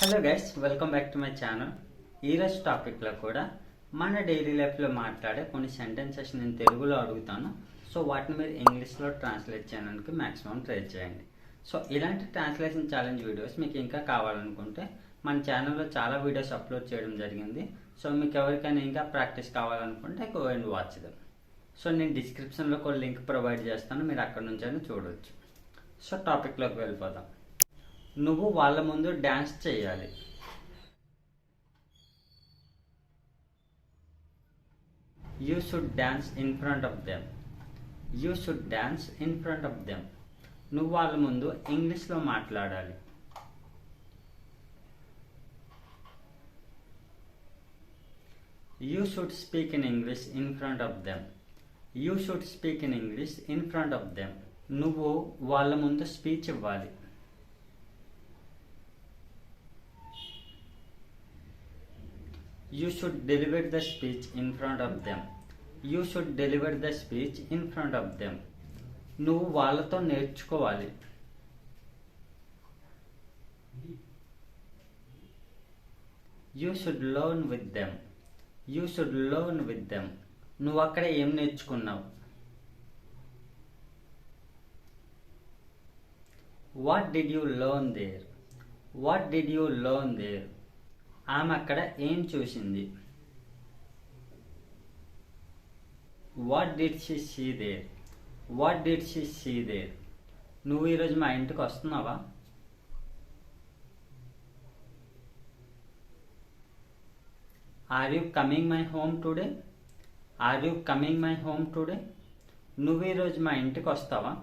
Hello guys, welcome back to my channel. ఈరోజు టాపిక్లో కూడా మన డైలీ లైఫ్లో మాట్లాడే కొన్ని సెంటెన్సెస్ నేను తెలుగులో అడుగుతాను. సో వాటిని మీరు ఇంగ్లీష్లో ట్రాన్స్లేట్ చేయడానికి మ్యాక్సిమం ట్రై చేయండి. సో ఇలాంటి ట్రాన్స్లేషన్ ఛాలెంజ్ వీడియోస్ మీకు ఇంకా కావాలనుకుంటే మన ఛానల్లో చాలా వీడియోస్ అప్లోడ్ చేయడం జరిగింది. సో మీకు ఎవరికైనా ఇంకా ప్రాక్టీస్ కావాలనుకుంటే go and watch them. So నేను డిస్క్రిప్షన్లో ఒక లింక్ ప్రొవైడ్ చేస్తాను, మీరు అక్కడ నుంచి అయినా చూడవచ్చు. సో టాపిక్లోకి వెళ్ళిపోదాం. నువ్వు వాళ్ళ ముందు డ్యాన్స్ చేయాలి. You should dance in front of them. You should dance in front of them. నువ్వు వాళ్ళ ముందు ఇంగ్లీష్లో మాట్లాడాలి. You should speak in English in front of them. You should speak in English in front of them. నువ్వు వాళ్ళ ముందు speech ఇవ్వాలి. You should deliver the speech in front of them. You should deliver the speech in front of them. నువ్వు వాళ్ళతో నేర్చుకోవాలి. You should learn with them. You should learn with them. నువ్వు అక్కడ ఏం నేర్చుకున్నావు? What did you learn there? What did you learn there? ఆమె అక్కడ ఏం చూసింది? What did she see there? What did she see there? నువ్వు ఈరోజు మా ఇంటికి వస్తున్నావా? Are you coming my home today? Are you coming my home today? నువ్వు ఈరోజు మా ఇంటికి వస్తావా?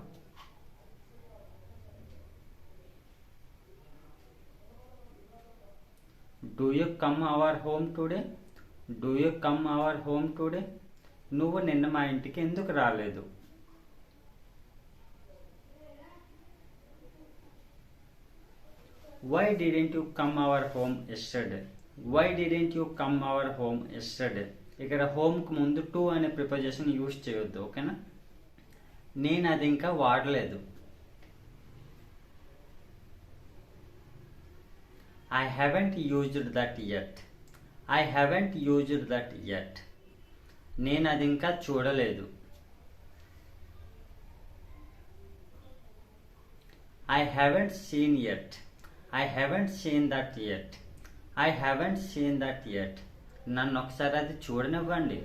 Do you come our home today? Do you come our home today? నువ్వు నిన్న మా ఇంటికి ఎందుకు రాలేదు? Why didn't you come our home yesterday? Why didn't you come our home yesterday? ఇక్కడ హోమ్కి ముందు టు అనే ప్రిపోజిషన్ యూజ్ చేయొద్దు, ఓకేనా? నేను అది ఇంకా వాడలేదు. I haven't used that yet. I haven't used that yet. నేను అది ఇంకా చూడలేదు. I haven't seen yet. I haven't seen that yet. I haven't seen that yet. నన్ను ఒకసారి అది చూడనివ్వండి.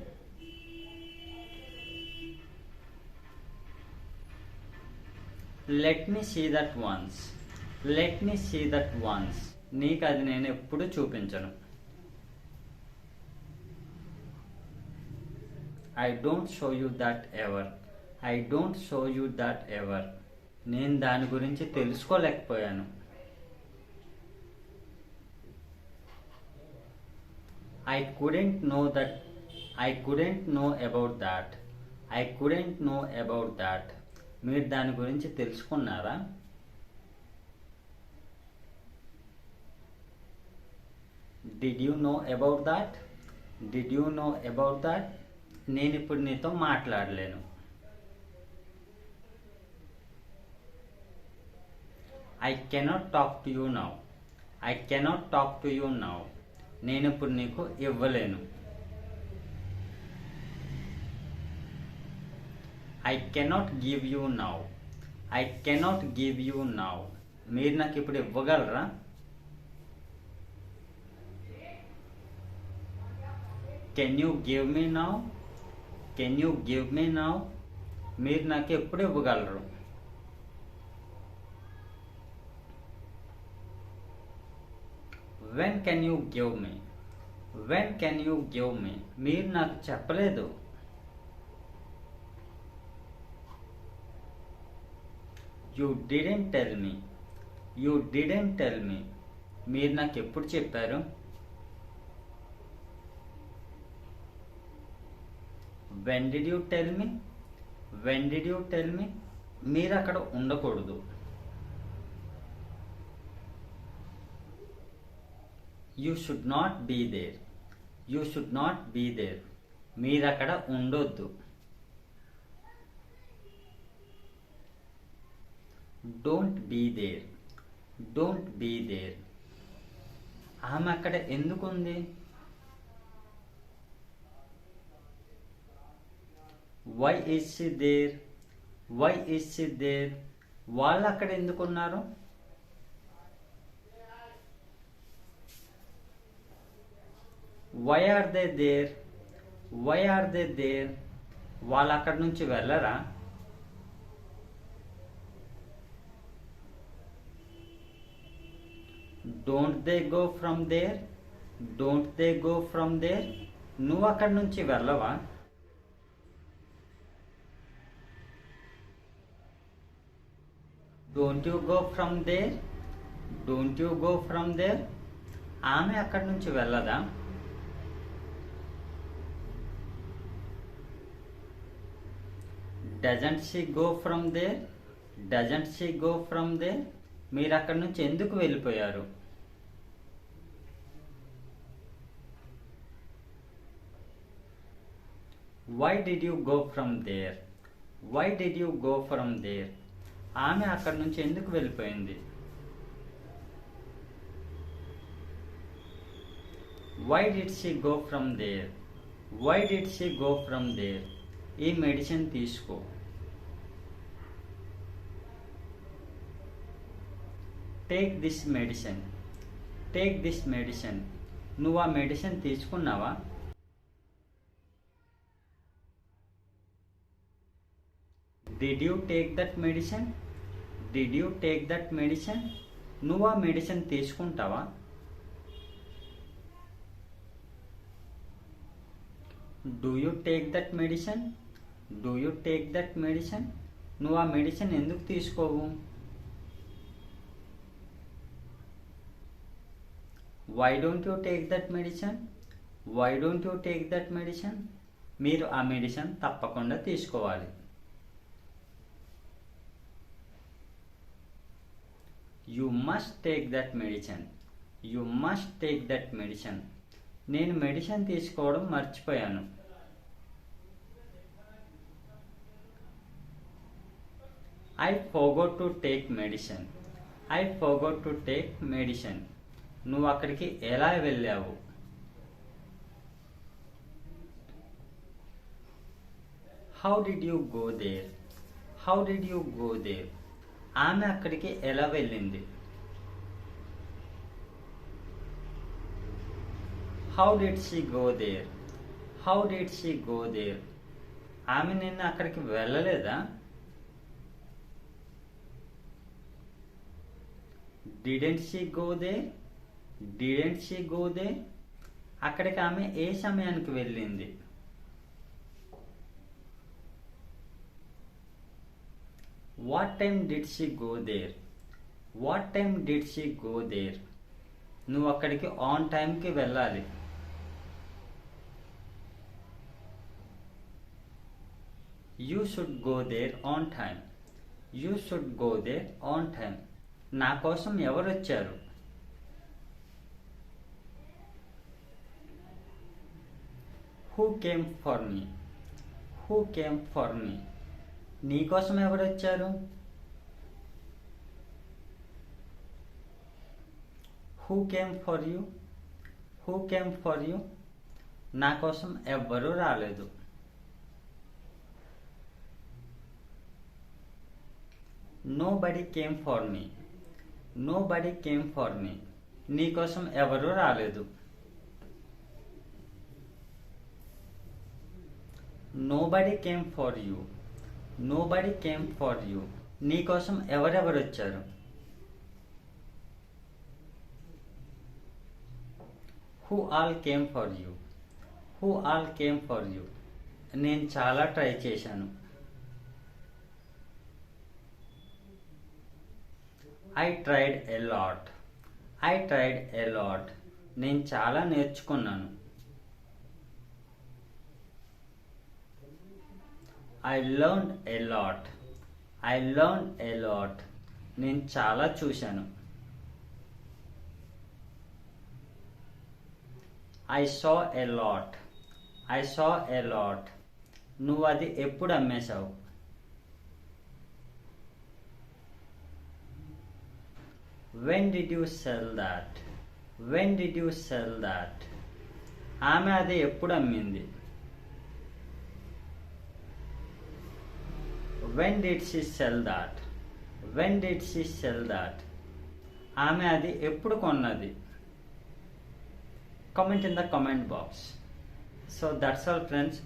Let me see that once. Let me see that once. నీకు అది నేను ఎప్పుడు చూపించను. I don't show you that ever. I don't show you that ever. నేను దాని గురించి తెలుసుకోలేకపోయాను. I couldn't know that. I couldn't know about that. I couldn't know about that. మీరు దాని గురించి తెలుసుకున్నారా? Did you know about that? Did you know about that? నేను ఇప్పుడు నీతో మాట్లాడలేను. I cannot talk to you now. I cannot talk to you now. నేను ఇప్పుడు నీకు ఇవ్వలేను. I cannot give you now. I cannot give you now. మీరు నాకు ఇప్పుడు ఇవ్వగలరా? Can you give me now? Can you give me now? మీరు నాకు ఎప్పుడు ఇవ్వగలరు? When can you give me? When can you give me? మీరు నాకు చెప్పలేదు. You didn't tell me. You didn't tell me. మీరు నాకు ఎప్పుడు చెప్పారు? When did you tell me? When did you tell me? మీరు అక్కడ ఉండకూడదు. You should not be there. You should not be there. మీరు అక్కడ ఉండొద్దు. Don't be there. Don't be there. ఆమె అక్కడ ఎందుకుంది? Why is she there? Why is she there? వాళ్ళు అక్కడ ఎందుకున్నారు? Why are they there? Why are they there? వాళ్ళు అక్కడి నుంచి వెళ్ళరా? Don't they go from there? Don't they go from there? నువ్వు అక్కడి నుంచి వెళ్ళవా? Don't you go from there? Don't you go from there? ఆమె అక్కడి నుంచి వెళ్ళదా? Doesn't she go from there? Doesn't she go from there? మీరు అక్కడి నుంచి ఎందుకు వెళ్ళిపోయారు? Why did you go from there? Why did you go from there? ఆమె అక్కడి నుంచి ఎందుకు వెళ్ళిపోయింది? Why did she go from there? Why did she go from there? ఈ మెడిసిన్ తీసుకో. Take this medicine. Take this medicine. నువ్వు ఆ medicine తీసుకున్నావా? Did you take that medicine? Did you take that medicine? నువ్వు ఆ మెడిసిన్ తీసుకుంటావా? Do you take that medicine? Do you take that medicine? నువ్వు ఆ మెడిసిన్ ఎందుకు తీసుకోవు? Why don't you take that medicine? Why don't you take that medicine? మీరు ఆ medicine తప్పకుండా తీసుకోవాలి. You must take that medicine. You must take that medicine. నేను medicine తీసుకోవడం మర్చిపోయాను. I forgot to take medicine. I forgot to take medicine. నువ్వు అక్కడికి ఎలా వెళ్ళావు? How did you go there? How did you go there? ఆమె అక్కడికి ఎలా వెళ్ళింది? How did she go there? How did she go there? ఆమె నిన్న అక్కడికి వెళ్ళలేదా? Didn't she go there? Didn't she go there? అక్కడికి ఆమె ఏ సమయానికి వెళ్ళింది? What time did she go there? What time did she go there? నువ్వు అక్కడికి ఆన్ టైంకి వెళ్ళాలి. You should go there on time. You should go there on time. నా కోసం ఎవరు వచ్చారు? Who came for me? Who came for me? నీ కోసం ఎవరు వచ్చారు? Who came for you? Who came for you? నా కోసం ఎవ్వరూ రాలేదు. Nobody came for me. Nobody came for me. నీ కోసం ఎవరూ రాలేదు. Nobody came for you. Nobody came for you. నీ కోసం ఎవరెవరు వచ్చారు? Who all came for you. Who all came for you. నేను చాలా ట్రై చేశాను. I tried a lot. I tried a lot. నేను చాలా నేర్చుకున్నాను. I learned a lot. I learned a lot. నేను చాలా చూశాను. I saw a lot. I saw a lot. నువ్వు అది ఎప్పుడు అమ్మేశావు? When did you sell that? When did you sell that? ఆమె అది ఎప్పుడు అమ్మింది? When did she sell that? When did she sell that? ఆమె అది ఎప్పుడు కొన్నది? Comment in the comment box. So that's all friends.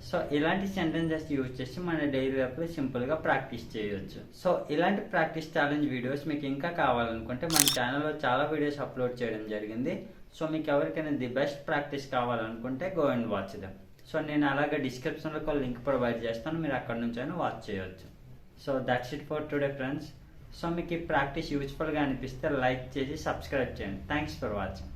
So ఇలాంటి సెంటెన్సెస్ యూజ్ చేసి మన డైలీ లైఫ్లో సింపుల్గా ప్రాక్టీస్ చేయొచ్చు. సో ఇలాంటి ప్రాక్టీస్ ఛాలెంజ్ వీడియోస్ మీకు ఇంకా కావాలనుకుంటే మన ఛానల్లో చాలా వీడియోస్ అప్లోడ్ చేయడం జరిగింది. సో మీకు ఎవరికైనా ది బెస్ట్ ప్రాక్టీస్ కావాలనుకుంటే go and watch them. So నేను అలాగే డిస్క్రిప్షన్లో ఒక లింక్ ప్రొవైడ్ చేస్తాను, మీరు అక్కడ నుంచి అయినా వాచ్ చేయొచ్చు. So that's it for today friends. So మీకు ఈ ప్రాక్టీస్ యూజ్ఫుల్గా అనిపిస్తే లైక్ చేసి సబ్స్క్రైబ్ చేయండి. Thanks for watching.